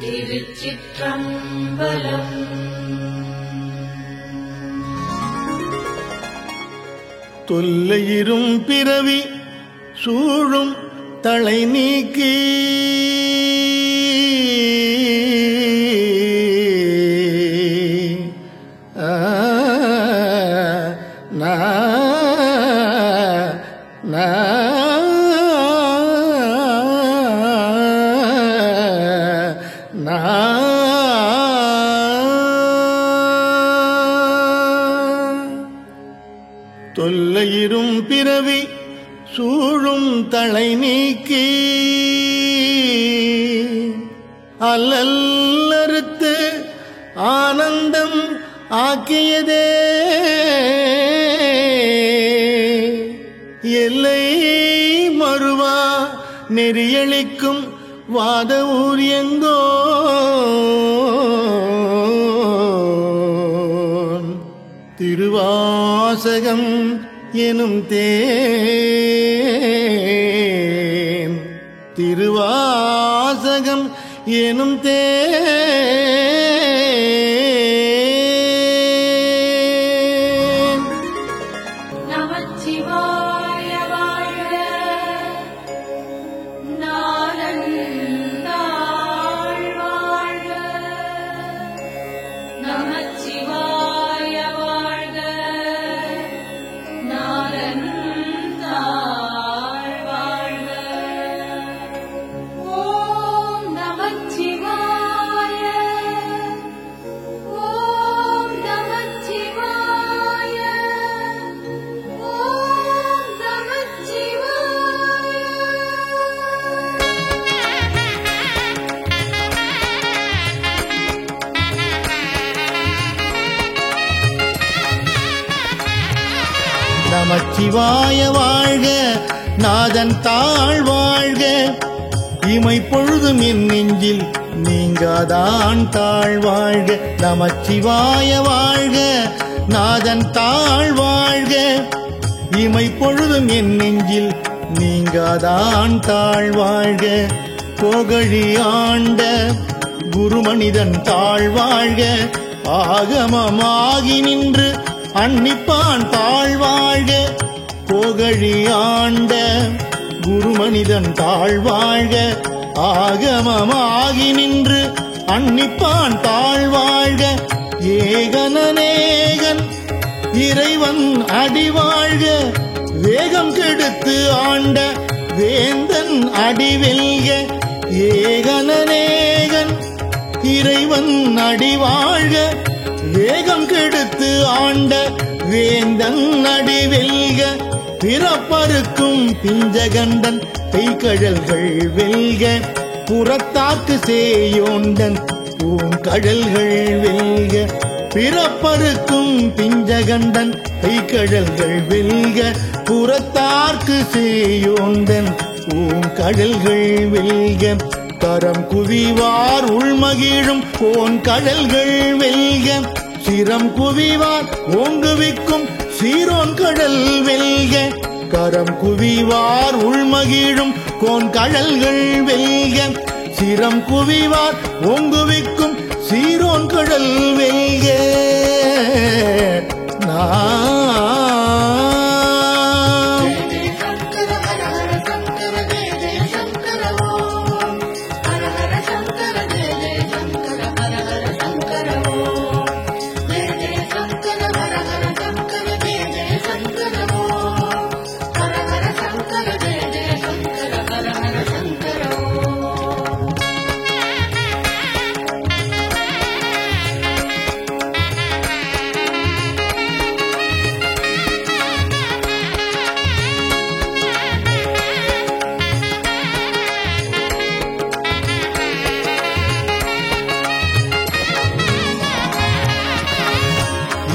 திருச்சிற்றம்பலம். தொல்லையிரும் பிறவி சூழும் தலை நீக்கி தொல்லையிரும் பிறவி சூழும் தலை நீக்கி அல்லல்லறுத்து ஆனந்தம் ஆக்கியதே எல்லை மறுவா நெறியளிக்கும் வாத ஊரியங்கோ திருவாசகம் எனும் தேன் திருவாசகம் எனும் தேன். நமச்சிவாய வாழ்க, நாதந்தாள் வாழ்க. நமச்சிவாய வாழ்க, நாதந்தாள் வாழ்க. ஓம் நமச்சிவாய, ஓம் நமச்சிவாய, ஓம் நமச்சிவாய. நமச்சிவாய வாழ்க, நாதன் தாழ் வாழ்க. இமை பொழுதும் என் நெஞ்சில் நீங்காதான் தாழ் வாழ்க. நமச்சிவாய வாழ்க, நாதன் தாழ் வாழ்க. இமை பொழுதும் என் நெஞ்சில் நீங்காதான் தாழ் வாழ்க. கோகழி ஆண்ட குருமனிதன் தாழ் வாழ்க. ஆகமமாகி நின்று அன்னிப்பான் தாழ் வாழ்க. கோகழி ஆண்ட குருமனிதன் தாழ் வாழ்க. ஆகமமாகி நின்று அன்னிப்பான் தாழ் வாழ்க. ஏகனநேகன் இறைவன் அடி வாழ்க. வேகம் கெடுத்து ஆண்ட வேந்தன் அடி வெல்க. ஏகனநேகன் இறைவன் அடி வாழ்க. வேகம் கெடுத்து ஆண்ட வேந்தன் அடி வெல்க. பிறப்பருக்கும் பிஞ்சகண்டன் பெய்கழல்கள் வெல்க. புறத்தாக்கு சேயோண்டன் பூங்கழல்கள் வெல்க. பிறப்பருக்கும் பிஞ்சகண்டன் பெய்கழல்கள் வெல்க. புறத்தார்க்கு சேயோண்டன் பூங்கழல்கள் வெல்க. கரம் குவிவார் உள்மகிழும் கோன் கடல்கள் வெல்க. சிரம் குவிவார் ஓங்குவிக்கும் சீரோன் கடல் வெல்க. கரம் குவிவார் உள்மகிழும் கோன் கடல்கள் வெல்க. சிரம் குவிவார் ஓங்குவிக்கும் சீரோன் கடல் வெல்க.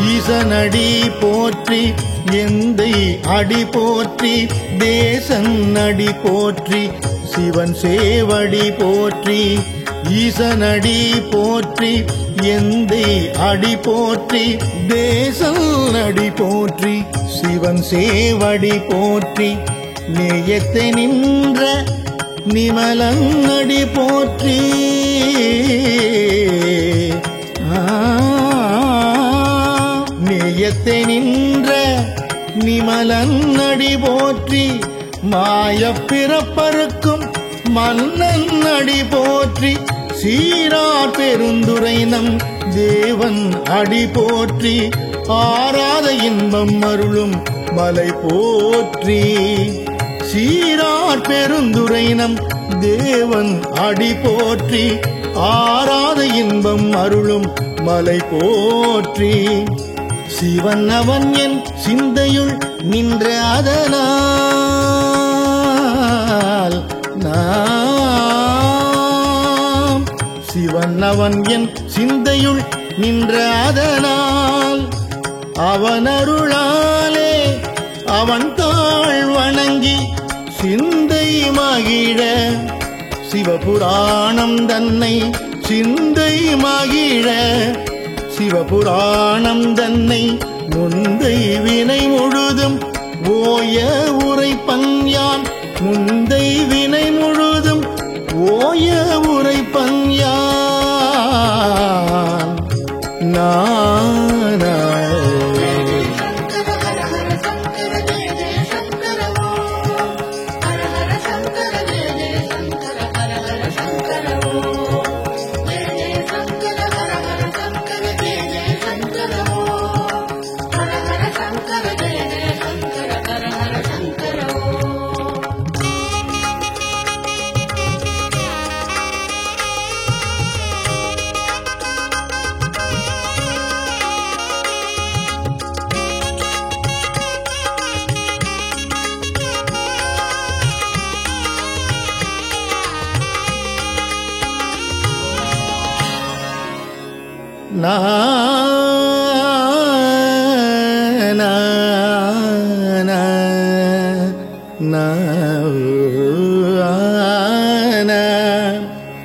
ஈசனடி போற்றி எந்தை அடி போற்றி. தேசன் அடி போற்றி சிவன் சேவடி போற்றி. ஈசனடி போற்றி எந்தை அடி போற்றி. தேசன் அடி போற்றி சிவன் சேவடி போற்றி. நேயத்தை நின்ற நிமலன்னடி போற்றி. நேயத்தை நின்ற நிமலன்னடி போற்றி. மாயப் பிறப்பறுக்கும் மன்னன் அடி போற்றி. சீரார் பெருந்துரை நம் தேவன் அடி போற்றி. ஆராத இன்பம் அருளும் மலை போற்றி. சீரார் பெருந்துரை நம் தேவன் அடி போற்றி. ஆராத இன்பம் அருளும் மலை போற்றி. சிவன் அவன் என் சிந்தையுள் நின்ற அதனால் நாம். சிவன் அவன் என் சிந்தையுள் நின்ற அதனால் அவன் அருளாலே அவன் தாழ் வணங்கி சிந்தை மகிழ. சிவபுராணம் தன்னை சிந்தை மகிழ. சிவபுராணம் தன்னை முந்தை வினை முழுதும் ஓய உரைப்பன் யான். முந்தை வினை முழுதும் ஓய உரைப்பன் யான். நான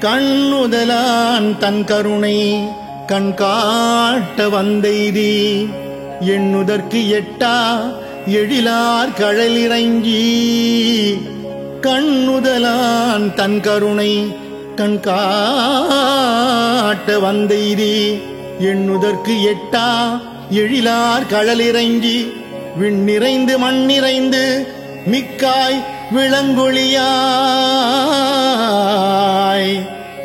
கண்ணுதலான் தன் கருணை கண் காட்ட வந்தெய்தி. எண்ணுதற்கு எட்டா எழிலார் கழலிறங்கி. கண்ணுதலான் தன் கருணை கண் காட்ட வந்தெய்தி. எண்ணுதற்கு எட்டா எழிலார் கழலிறங்கி. விண்ணிறைந்து மண்ணிறைந்து மிக்காய் விளங்கொழியாய்.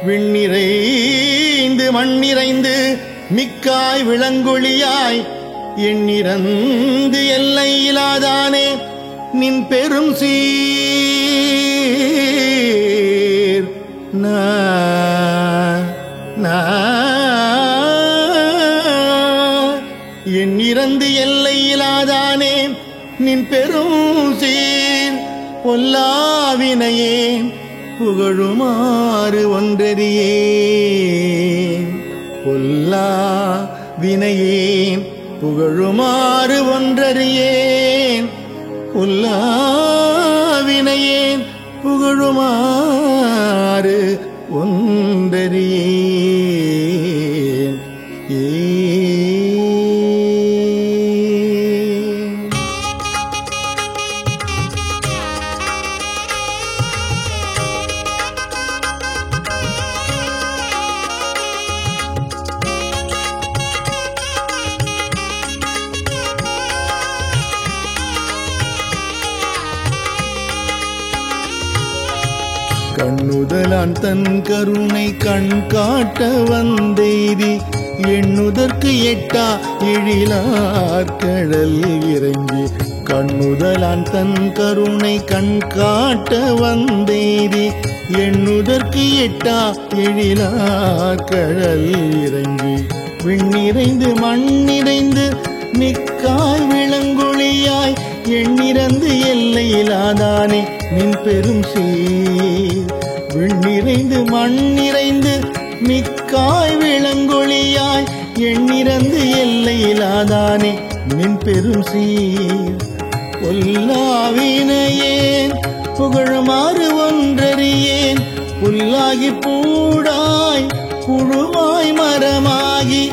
விண்ணிறைந்து மண்ணிறைந்து மிக்காய் விளங்கொழியாய். எண்ணிறந்து எல்லை இலாதானே நின் பெரும் சீர். எண்ணிறந்து எல்லை இலாதானே நின் பெரும் சீர். பொல்லாவினையேன் புகழுமாறு ஒன்றறியேன். பொல்லா வினையேன் புகழுமாறு ஒன்றறியேன். பொல்லா வினையேன் புகழுமாறு ஒன்றறியேன். கண்ணுதலான் தன் கருணை கண் காட்ட வந்தெய்தி. எண்ணுதற்கு எட்டா எழிலார் கழல் இறங்கி. கண்ணுதலான் தன் கருணை கண் காட்ட வந்தெய்தி. எண்ணுதற்கு எட்டா எழிலார் கழல் இறங்கி. விண்ணிறைந்து மண்ணிறைந்து மிக்காய் விளங்கொழியாய். எண்ணிறந்து எல்லையிலாதானே நின் பெரும் சீர். விண்ணிறைந்து மண்ணிறைந்து மிக்காய் விளங்கொழியாய். எண்ணிறந்து எல்லையிலாதானே நின் பெரும் சீர். பொல்லாவினையேன் புகழுமாறு ஒன்றறியேன். புல்லாகி பூடாய் புழுவாய் மரமாகி.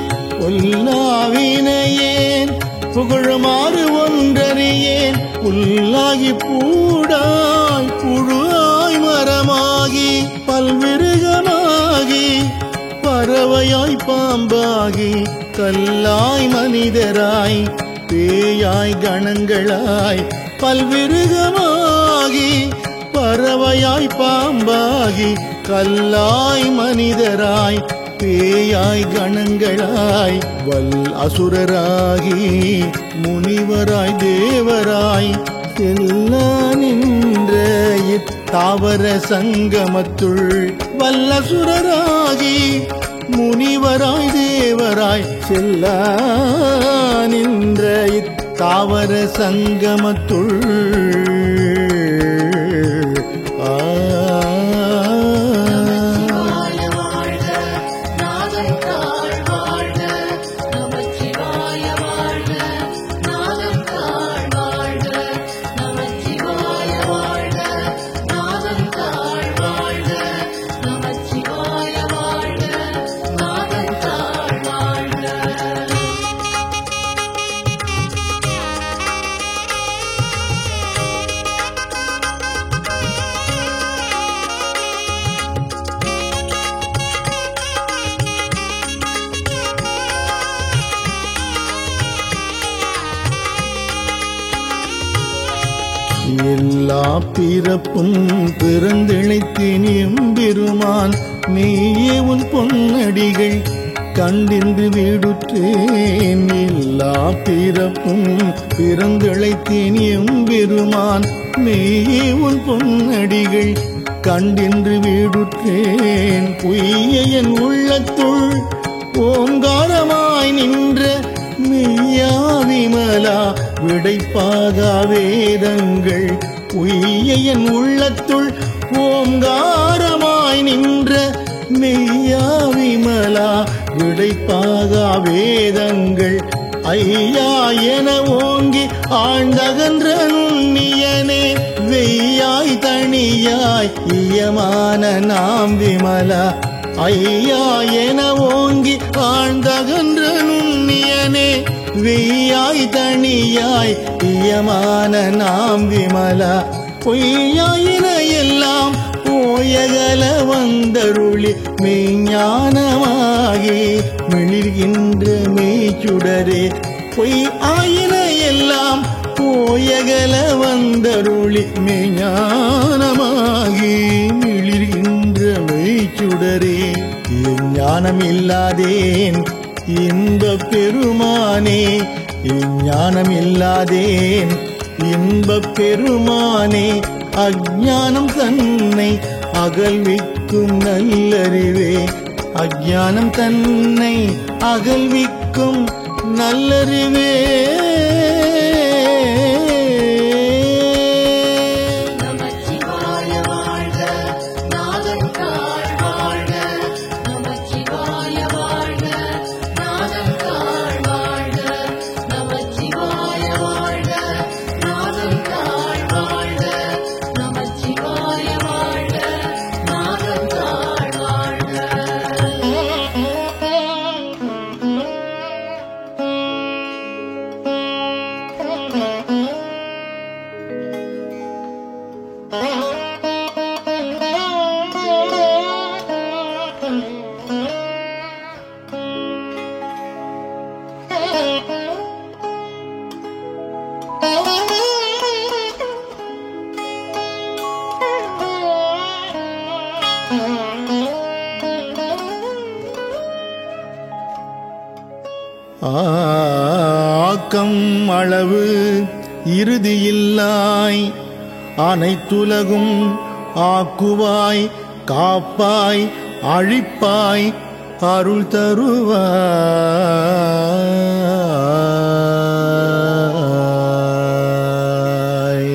பொல்லாவினையேன் புகழுமாறு ஒன்றறியேன். புல்லாகி பூடாய் புழுவாய் மரமாய். மனிதராகி பல்விருகமாகி பறவையாய் பாம்பாகி கல்லாய் மனிதராய் பேயாய் கணங்களாய் பல்விருகமாகி பறவையாய் பாம்பாகி கல்லாய் மனிதராய் பேயாய் கணங்களாய் வல் அசுரராகி முனிவராய் தேவராய் செல்லா நின்ற இத்தாவர சங்கமத்துள் வல்லசுரராகி முனிவராய் தேவராய் செல்லா நின்ற இத்தாவர சங்கமத்துள் எல்லா பிறப்பும் பிறந்திழைத்தேன் எம்பெருமான் நீயே உன் பொன்னடிகள் கண்டின்று வீடுற்றேன். எல்லா பிறப்பும் பிறந்திழைத்தேன் எம்பெருமான் நீயே உன் பொன்னடிகள் கண்டின்று வீடுற்றேன். பொய்ய என் உள்ளத்துள் ஓங்காரமாய் நின்ற மெய்யா விமலா விடைப்பாக வேதங்கள் உய்ய என் உள்ளத்துள் ஓங்காரமாய் நின்ற மெய்யா விமலா விடைப்பாக வேதங்கள் ஐயா என ஓங்கி ஆழ்ந்தகன்ற நுண்ணியனே வெய்யாய் தனியாய் இயமான நாம் விமலா ஐயா என ஓங்கி ஆழ்ந்தகன்ற நுண்ணியனே வெய்யாய் தனியாய் இயமான நாம் விமலா பொய்யாயின எல்லாம் போயகல வந்தருளி மெய்ஞானமாகி மிளிர்கின்ற மெய்ச்சுடரே பொய் ஆயின எல்லாம் போயகல வந்தருளி மெய்ஞானமாகி மிளிர்கின்ற மெய்ச்சுடரே ஞானம் இல்லாதேன் இன்பப் பெருமானே ஞானம் இல்லாதேன் இன்பப் பெருமானே அஞ்ஞானம் தன்னை அகல்விக்கும் நல்லறிவே அஞ்ஞானம் தன்னை அகல்விக்கும் நல்லறிவே ஆக்கம் அளவு இறுதியில்லாய் அனைத்துலகும் ஆக்குவாய் காப்பாய் அழிப்பாய் அருள் தருவாய்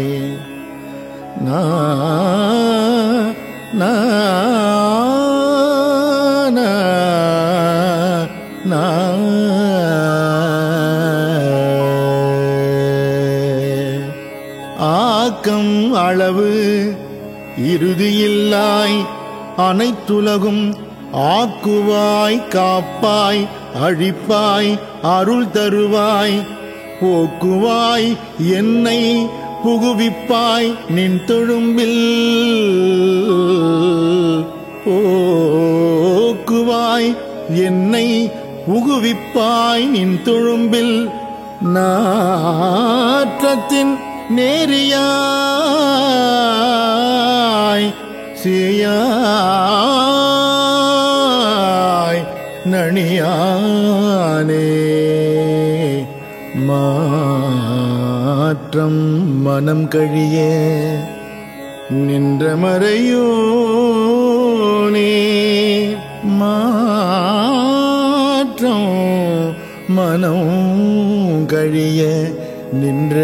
நா நா நா ஆக்கம் அளவு இறுதியில்லாய் அனைத்துலகும் ஆக்குவாய் காப்பாய் அழிப்பாய் அருள் தருவாய் போக்குவாய் என்னை புகுவிப்பாய் நின் தொழும்பில் போக்குவாய் என்னை புகுவிப்பாய் நின் தொழும்பில் நாற்றத்தின் நேரியாய் சேயாய் நணியானே மாற்றம் மனம் கழிய நின்ற மறையோனே மாற்றம் மனம் கழிய நின்ற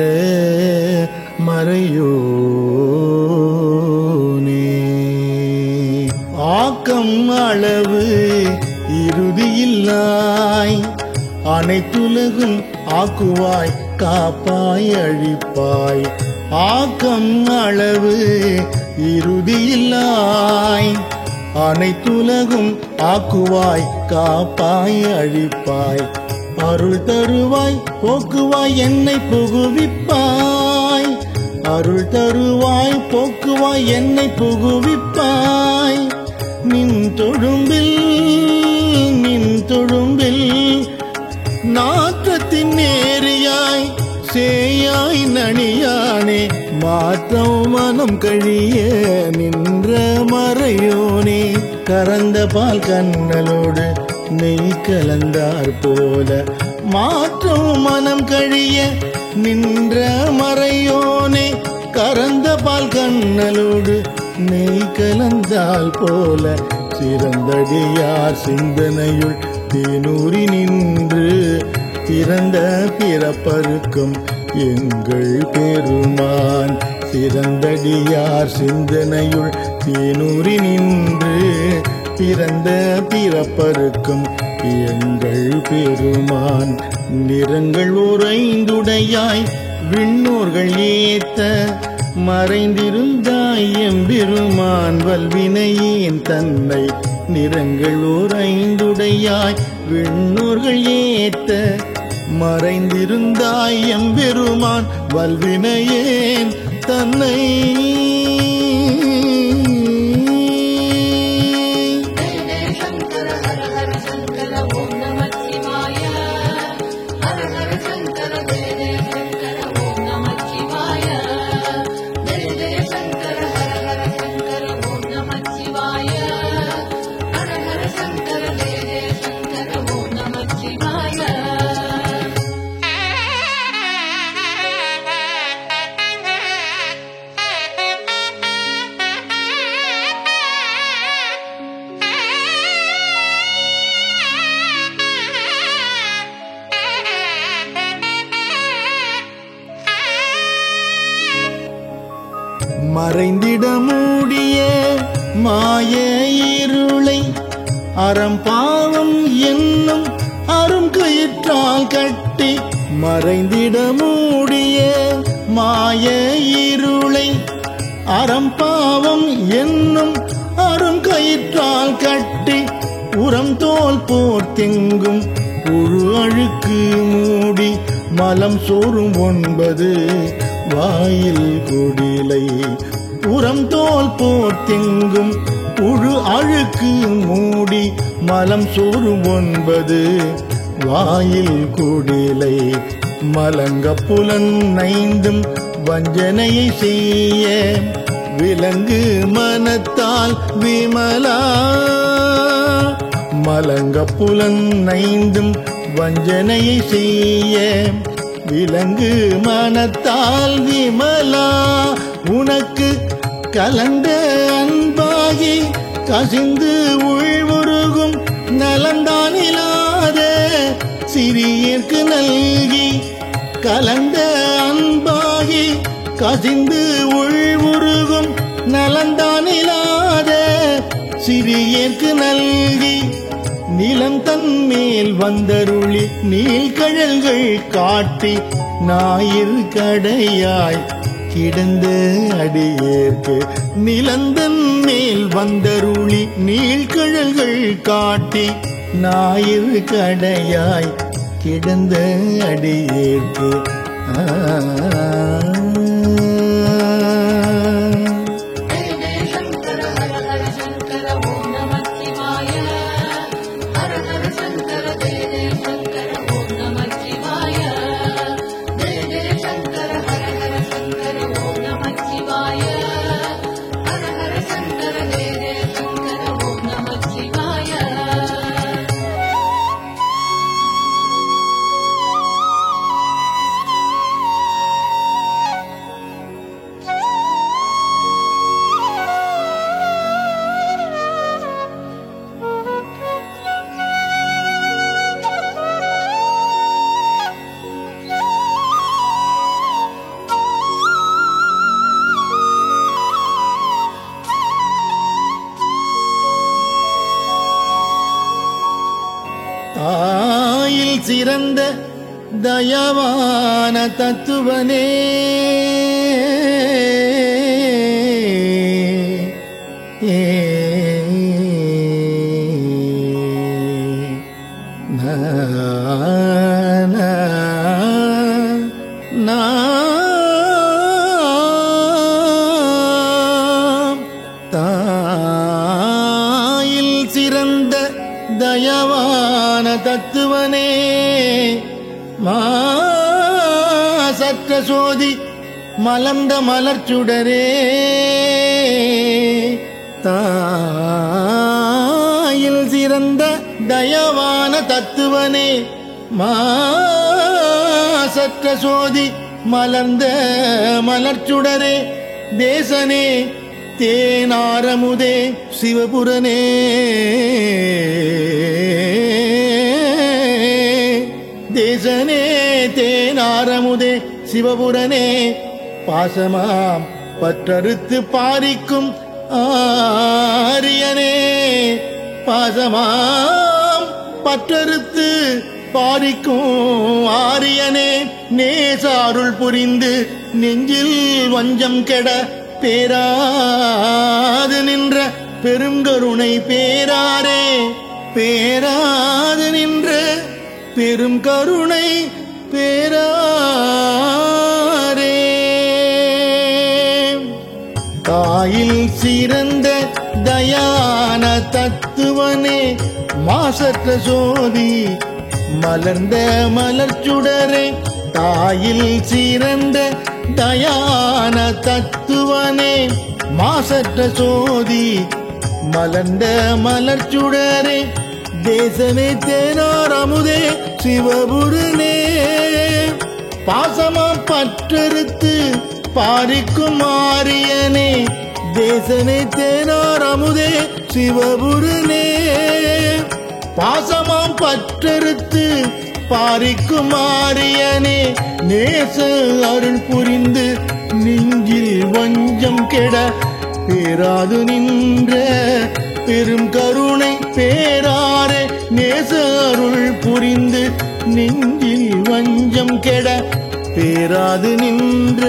மறையோனே ஆக்கம் அளவு இறுதியில்லாய் அனைத்துலகும் ஆக்குவாய் காப்பாய் அழிப்பாய் ஆக்கம் அளவு இறுதியில்லாய் அனைத்துலகும் ஆக்குவாய் காப்பாய் அழிப்பாய் அருள் தருவாய் போக்குவாய் என்னை புகுவிப்பாய் அருள் தருவாய் போக்குவாய் என்னை புகுவிப்பாய் நின் தொழும்பில் நாற்றத்தின் நேரியாய் சேயாய் நணியானே மாற்றம் மனம் கழிய நின்ற மறையோனே கறந்த பால் கண்ணலோடு நெய் கலந்தார் போல மாற்றம் மனம் கழிய நின்ற மறையோனே கறந்த பால் கண்ணலோடு நெய் கலந்தால் போல சிறந்தடியார் சிந்தனையுள் தேனூரி நின்று பிறந்த பிறப்பருக்கும் எங்கள் பெருமான் சிறந்தடியார் சிந்தனையுள் தேனூரி நின்று பிறந்த பிறப்பருக்கும் எங்கள் பெருமான் நிறங்கள் ஓரைந்துடையாய் விண்ணோர்கள் ஏத்த மறைந்திருந்தாய் எம்பெருமான் வல்வினையேன் தன்னை நிறங்கள் ஓரைந்துடையாய் விண்ணோர்கள் ஏத்த மறைந்திருந்தாய் எம்பெருமான் வல்வினையேன் தன்னை மறைந்திட மூடிய மாய இருளை அறம்பாவம் என்னும் அரும் கயிற்றால் கட்டி மறைந்திட மூடிய மாய இருளை அறம்பாவம் என்னும் அரும் கயிற்றால் கட்டி உரம் தோல் போர்த்தெங்கும் புழு அழுக்கு மூடி மலம் சோறும் 9 வாயில் குடிலை உரம் தோல் போர்த்தெங்கும் புழு அழுக்கு மூடி மலம் சோறும் 9 வாயில் குடிலை மலங்க புலனைந்தும் வஞ்சனையை செய்ய விலங்கு மனத்தால் விமலா மலங்க புலனைந்தும் வஞ்சனையை செய்ய விலங்கு மனத்தால் விமலா உனக்கு கலந்த அன்பாகி கசிந்து உள்வுருகும் நலந்தானிலாத சிறியர்க்கு நல்கி கலந்த அன்பாகி கசிந்து உள்வுருகும் நலந்தானிலாத சிறியர்க்கு நல்கி நிலம் தன்மேல் வந்தருளி நீள்கழல்கள் காட்டி ஞாயிறு கடையாய் கிடந்த அடியேற்கு நிலந்தன் மேல் வந்தருளி நீள்கழல்கள் காட்டி ஞாயிறு கடையாய் கிடந்த அடியேற்கு சிறந்த தயவான தத்துவனே தாயில் சிறந்த தயவான தத்துவனே மாசற்ற சோதி மலர்ந்த மலர்ச்சுடரே தாயில் சிறந்த தயவான தத்துவனே மாசற்ற சோதி மலர்ந்த மலர்ச்சுடரே தேசனே தேனாரமுதே சிவபுரனே தேசனே தேனாரமுதே சிவபுரனே பாசமாம் பற்றறுத்து பாரிக்கும் ஆரியனே பாசமாம் பற்றறுத்து பாரிக்கும் ஆரியனே நேசாருள் புரிந்து நெஞ்சில் வஞ்சம் கெட பேராது நின்ற பெருங்கருணை பேராரே பேராது நின்ற பெரும் கருணை பேராரே தாயில் சிறந்த தயான தத்துவனே மாசற்ற சோதி மலர்ந்த மலர்ச்சுடரே தாயில் சிறந்த தயான தத்துவனே மாசற்ற சோதி மலர்ந்த மலர்ச்சுடரே தேசனே தேனாரமுதே சிவபுரனே பாசமா பற்றறுத்து பாரிக்கும் ஆரியனே தேசனே தேனாரமுதே சிவபுரனே பாசமாம் பற்றறுத்து பாரிக்கும் ஆரியனே நேச அருள் புரிந்து நெஞ்சில் வஞ்சம் கெட பேராது நின்ற பெரும் கருணை பேராரே நேச அருள் புரிந்து நெஞ்சில் வஞ்சம் கெட பேராது நின்ற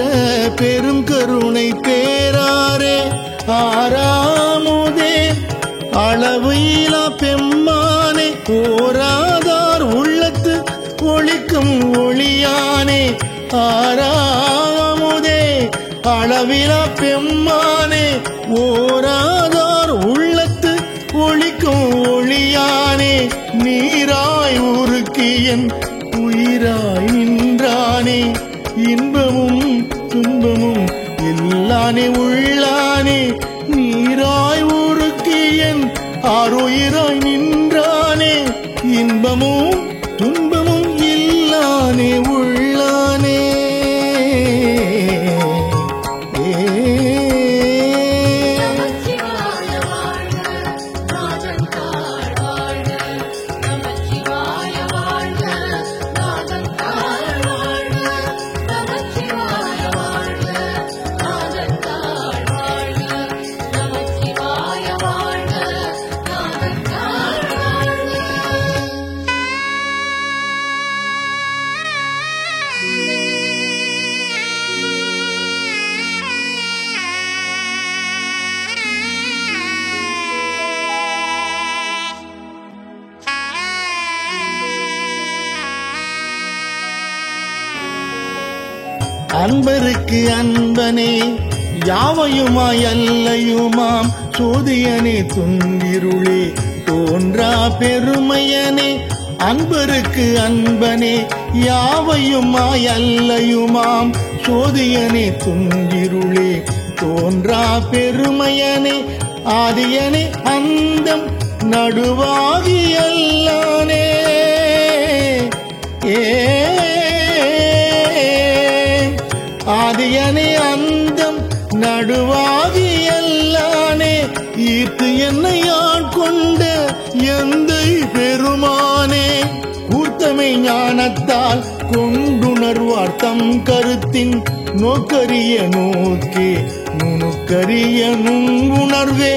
பெரும் கருணை பேராரே ஆறாமுதே அளவு இலா பெம்மானே ஓராதார் உள்ளத்து ஒளிக்கும் ஒளியானே ஆறாமுதே அளவிலா பெம்மானே ஓராதார் உள்ளத்து ஒளிக்கும் ஒளியானே நீராய் உருக்கியன் உயிராய் நின்றானே இன்பமும் துன்பமும் எல்லானே உள்ளானே நீராய் உருக்கியன் ஆரோயிராய் நின்றானே இன்பமும் துன்பமும் இல்லானே உள்ளானே அன்பருக்கு அன்பனே யாவையுமாய் அல்லையுமாம் சோதியனே துன்பிருளே தோன்றா பெருமையனே அன்பருக்கு அன்பனே யாவையுமாய் அல்லையுமாம் சோதியனே துன்பிருளே தோன்றா பெருமையனே ஆதியனே அந்தம் நடுவாகி அல்லானே ஆதியனே அந்தம் நடுவாகி எல்லானே ஈர்த்து என்னை ஆட்கொண்ட எந்தை பெருமானே கூர்த்தமை ஞானத்தால் கொண்டுணர்வார் தம் கருத்தின் நோக்கரிய நோக்கே நுணுக்கரிய நுண்ணுணர்வே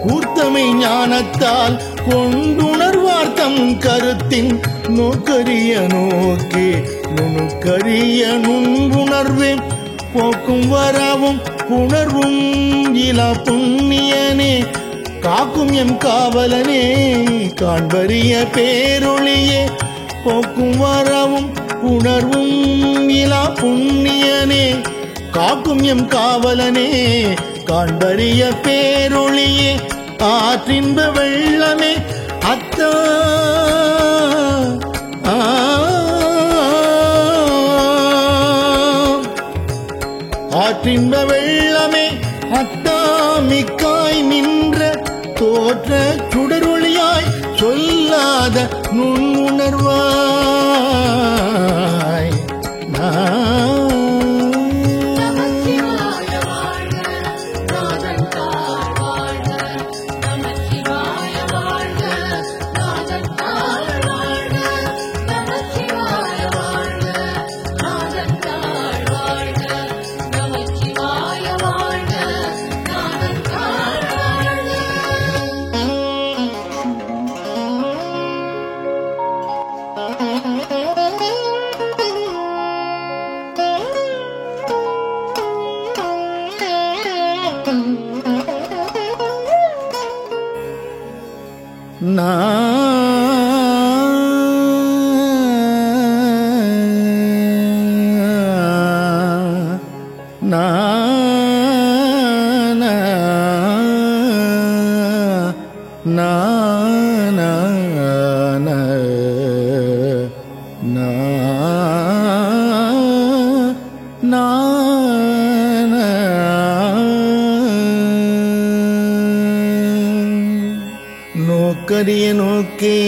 கூர்த்தமை ஞானத்தால் கொண்டுணர்வார் தம் கருத்தின் நோக்கரிய நோக்கே நுணுக்கரிய நுண்புணர்வே போக்கும் வரவும் புணர்வும் இலா புண்ணியனே காக்கும் எம் காவலனே காண்பரிய பேரொளியே போக்கும் வரவும் புணர்வும் இலா புண்ணியனே காக்கும் எம் காவலனே காண்பரிய பேரொளியே ஆற்றின்ப வெள்ளமே அத்தா ஆற்றின்ப வெள்ளமே அத்தா மிக்காய் நின்ற தோற்ற சுடரொளியாய் சொல்லாத நுண்ணுணர்வாய் நோக்கரிய நோக்கே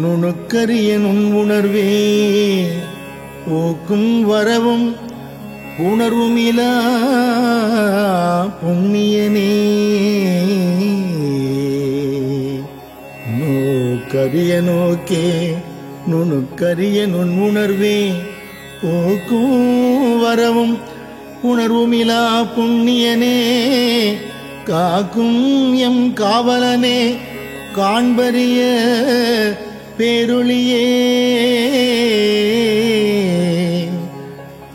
நுணுக்கரிய நுண்ணுணர்வே போக்கும் வரவும் உணர்வும் இலா புண்ணியனே நோக்கரிய நோக்கே நுணுக்கரிய நுண்ணுணர்வே போக்கும் வரவும் உணர்வும் இலா புண்ணியனே காக்கும் எம் காவலனே காண்பரிய பேரொளியே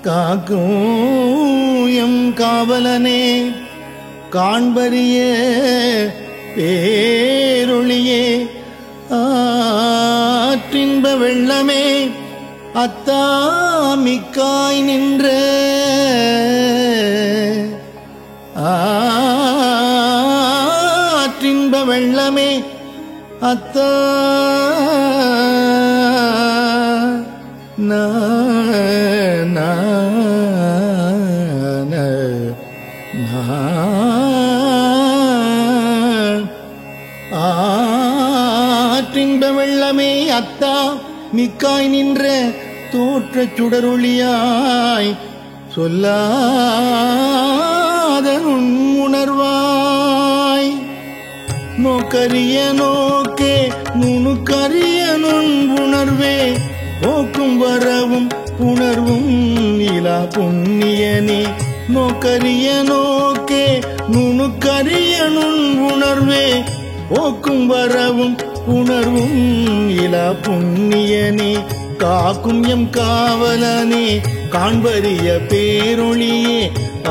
காக்கும் எம் காவலனே காண்பரிய பேரொளியே ஆற்றின்ப வெள்ளமே அத்தா மிக்காய் நின்ற ஆற்றின்ப வெள்ளமே அத்தா ஆற்றின்ப வெள்ளமே அத்தா மிக்காய் நின்ற தோற்ற சுடரொளியாய் சொல்லாத உணர்வாய் நோக்கரிய நோக்கே நுணுக்கரிய நுண்புணர்வே போக்கும் வரவும் உணர்வும் இலா புண்ணியனே நோக்கரிய நோக்கே நுணுக்கரிய நுண்புணர்வே போக்கும் வரவும் உணர்வும் இலா புண்ணியனே காக்கும் எம் காவலனே காண்பரிய பேரொளியே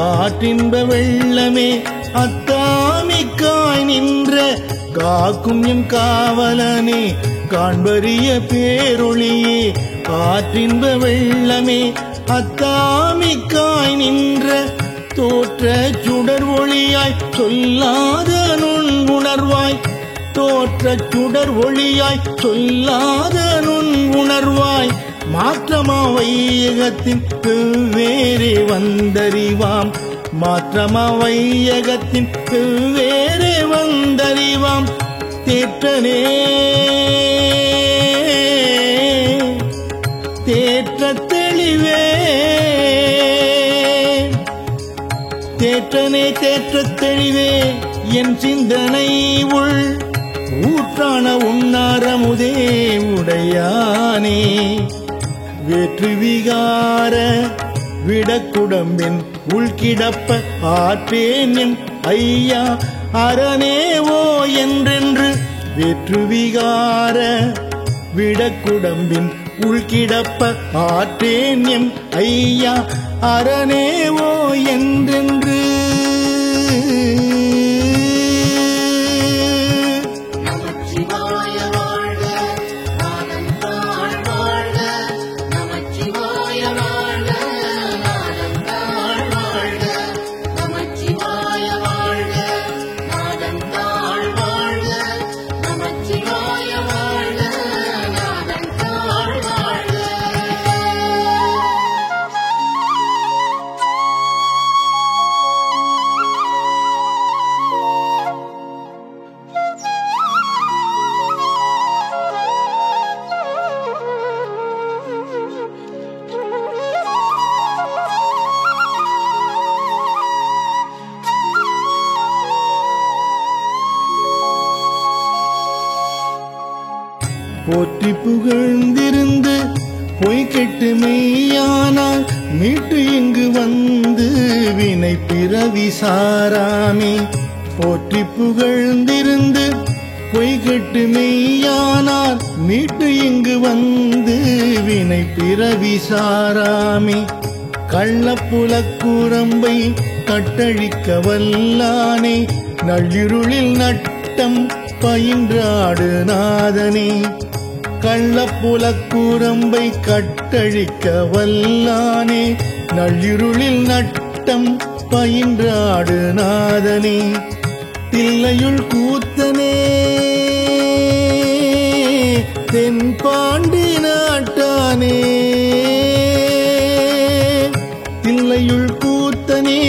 ஆற்றின்ப வெள்ளமே அத்தாமிக்காய் நின்ற காக்கும் எம் காவலனே காண்பரிய பேரொளியே ஆற்றின்ப வெள்ளமே அத்தாமிக்காய் நின்ற தோற்ற சுடர் ஒளியாய் சொல்லாத நுண்ணுணர்வாய் தோற்ற சுடர் ஒளியாய் சொல்லாத நுண்ணுணர்வாய் மாற்றமா வையகத்தின் வேறே வந்தறிவாம் மாற்றமா வையகத்தின் வேறே வந்தறிவாம் தேற்றனே தேற்ற தெளிவே தேற்றனே தேற்ற தெளிவே என் சிந்தனை உள் ஊற்றான உன்னாரமுதே உடையானே வேற்று விகார விடக்குடம்பின் உள்கிடப்ப ஆற்றேன் என் ஐயா அரணேவோ என்றென்று வேற்றுவிகார விடக்குடம்பின் உள்கிடப்ப ஆற்றேன் எம் ஐயா அரணேவோ என்றென்று. போற்றி புகழ்ந்திருந்து பொய் கெட்டு மெய்யானால் மீட்டு இங்கு வந்து வினை பிறவி சாராமே. போற்றி புகழ்ந்திருந்து பொய் கெட்டு மெய்யானால் மீட்டு இங்கு வந்து வினை பிறவி சாராமே. கள்ளப்புலக்குரம்பை கட்டழிக்க வல்லானே நள்ளிருளில் நட்டம் பயின்றாடு நாதனே. கள்ளப்புலக்குரம்பை கட்டழிக்க வல்லானே நள்ளிருளில் நட்டம் பயின்றாடு நாதனே. தில்லையுள் கூத்தனே தென்பாண்டி நாட்டானே. தில்லையுள் கூத்தனே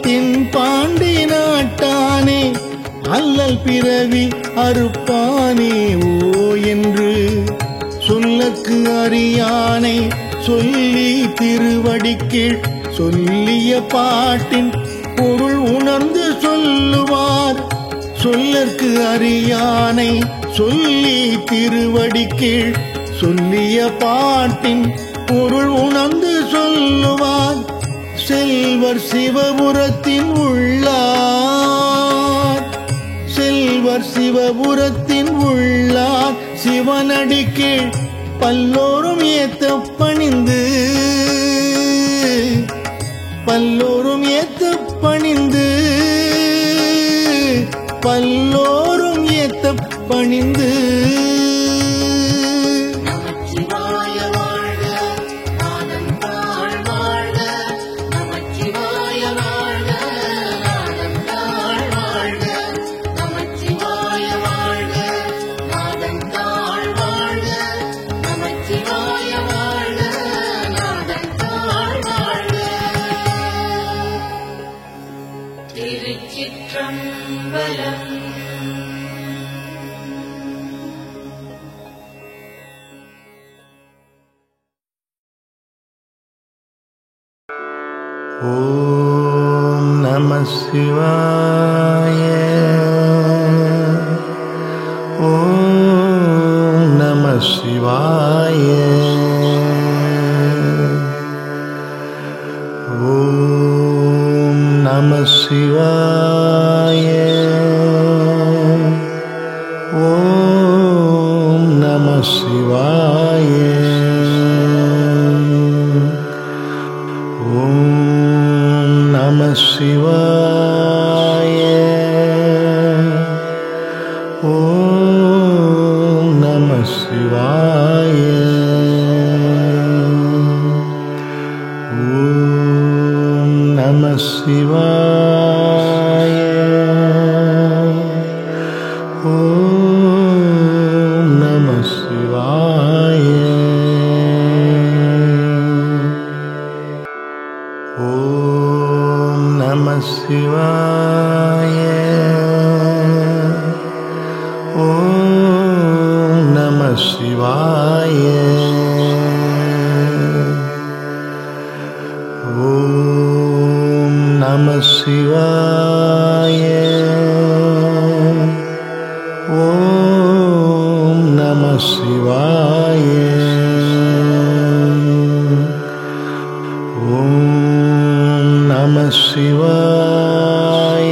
தென்பாண்டி நாட்டானே அல்லல் பிறவி அறுப்பானே ஓ என்று சொல்லக்கு அறியானை சொல்லி திருவடிக்கீழ் சொல்லிய பாட்டின் பொருள் உணர்ந்து சொல்லுவார். சொல்லற்கு அறியானை சொல்லி திருவடிக்கீழ் சொல்லிய பாட்டின் பொருள் உணர்ந்து சொல்லுவார். செல்வர் சிவபுரத்தின் உள்ளார் செல்வர் சிவபுரத்தின் உள்ளார் சிவனடிக்கீழ் பல்லோரும் ஏத்த பணிந்து பல்லோரும் ஏத்த பணிந்து பல்லோரும் ஏத்த பணிந்து. திருச்சிற்றம்பலம். ஓம் நம சிவாய. ஓம் நம சிவாய. ஓம் நம சிவாய. ஓம் நம சிவாய. ஓம் நம சிவாய. ஓம் நம சிவாய. ஓம் நம சிவாய. ஓம் நம சிவாய. ஓம் நம சிவாய. ஓம் நம சிவாய. ஓம் நம சிவாய. ஓம் நம சிவாய. ஓம் நம சிவாய.